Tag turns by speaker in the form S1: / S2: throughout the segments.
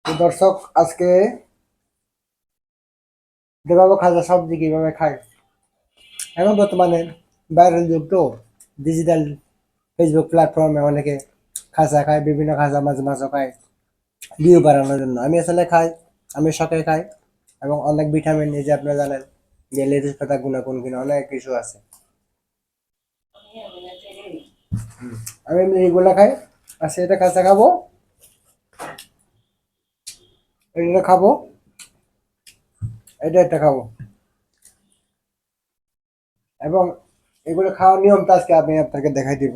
S1: তো দর্শক আজকে দেখাবো খাজা সবজি কিভাবে খায়। এখন বর্তমানে ভাইরাল যুগ তো, ডিজিটাল ফেসবুক প্ল্যাটফর্মে অনেকে খাজা খায়, বিভিন্ন খাজা মাঝে মাঝে খায় ভিউ বাড়ানোর জন্য। আমি আসলে খাই, আমি শখে খাই, এবং অনেক ভিটামিন, এই যে আপনারা জানেন যে লেটুস পাতা গুণাগুণ কিনা অনেক কিছু আছে। আমি এমনি এইগুলা খাই। আজকে এটা কাঁচা খাবো, এটা খাবো, এটা একটা খাবো, এবং এগুলো খাওয়ার নিয়মটা আজকে আমি আপনাকে দেখাই দিব।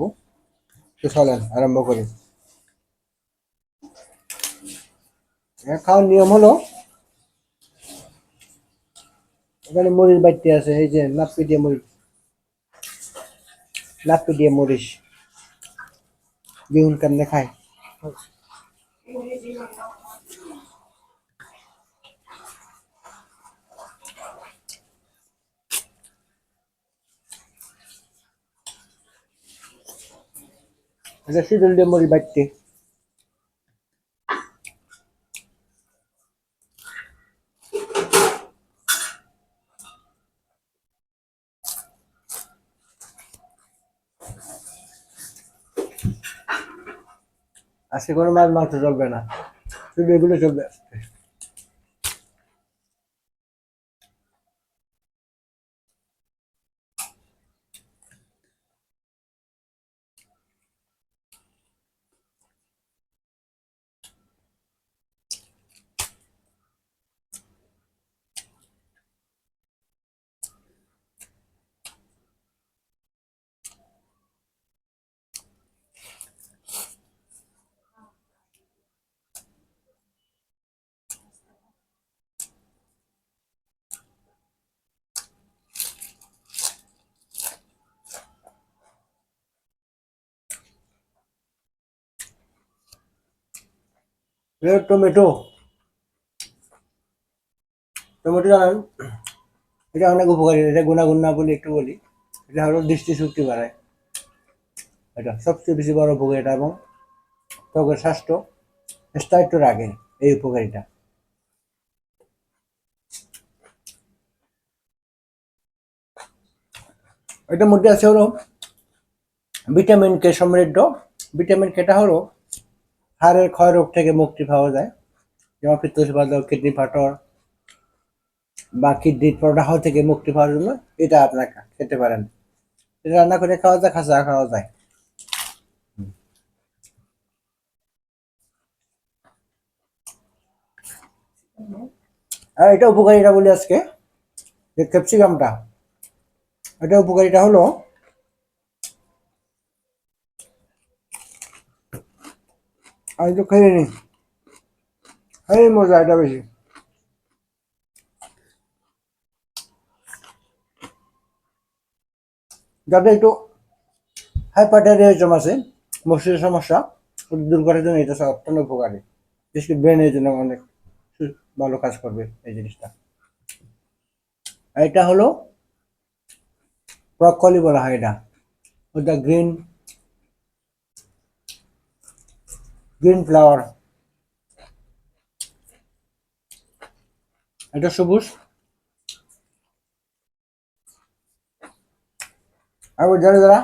S1: তো চলেন আরম্ভ করি। খাওয়ার নিয়ম হলো, এখানে মরিচ বাড়তি আছে, এই যে নাপ্পি দিয়ে মরিচ, নাপ্পি দিয়ে মরিচ বেগুন কেমনে খায়। এটা শীতল দিয়ে মরিচ বাড়তি। আজকে কোনো মাছ মাংস চলবে না, শুধু এগুলো চলবে। টমেটো, টমেটো জানেন এটা অনেক উপকারী। এটা গুণাগুণ না বলি একটু বলি, এটা হলো দৃষ্টিশক্তি বাড়ায়। এটা সবচেয়ে বেশি বড় উপকার এটা, এবং ত্বকের স্বাস্থ্য স্থায়িত্ব রাখে এই উপকারিতা। এটার মধ্যে আছে হলো ভিটামিন কে সমৃদ্ধ। ভিটামিন কেটা হলো হাড়ের ক্ষয় রোগ থেকে মুক্তি পাওয়া যায়, যেমন পিত্তশবাদক, কিডনি পাথর বা কিডনির প্রদাহ থেকে মুক্তি পাওয়ার জন্য এটা আপনারা খেতে পারেন। এটা রান্না করে খাওয়া যায়, খাসা খাওয়া যায়। আর এটা উপকারিতা বলি আজকে, যে ক্যাপসিকামটা, এটা উপকারিতা হলো আমি তো খেয়ে নি, এই মজা এটা বেশি। যাদের একটু হাইপারটাইরিজম আছে, মস্তিষ্কের সমস্যা, ওটা দূর করার জন্য এটা অত্যন্ত উপকারী। বিশেষ করে ব্রেনের জন্য অনেক ভালো কাজ করবে এই জিনিসটা। আর এটা হলো ব্রকলি বলা হয় এটা, ওটা গ্রিন গ্রিন ফ্লাওয়ার, এটা সবুজ। আর যারা যারা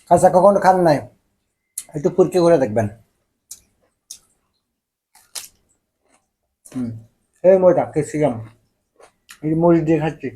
S1: কাঁচা কখনো খান নাই, একটু পুরকে করে দেখবেন। হুম, এই মজা ক্যাপসিকাম, এই মরিচ দিয়ে খাচ্ছি।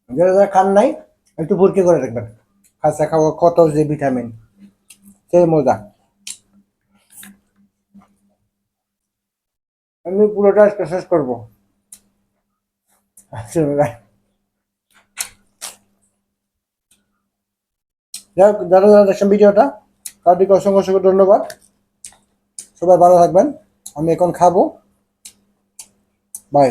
S1: যারা যারা খান নাই, একটু পুরকে করে দেখবেন। কাঁচা খাওয়া কত যে ভিটামিন, সেই মজা। আমি পুরোটা আজকে শেষ করবো। যারা যারা যারা দেখছেন ভিডিওটা, তাদেরকে অসংখ্য অসংখ্য ধন্যবাদ। সবাই ভালো থাকবেন। আমি এখন খাবো। বাই।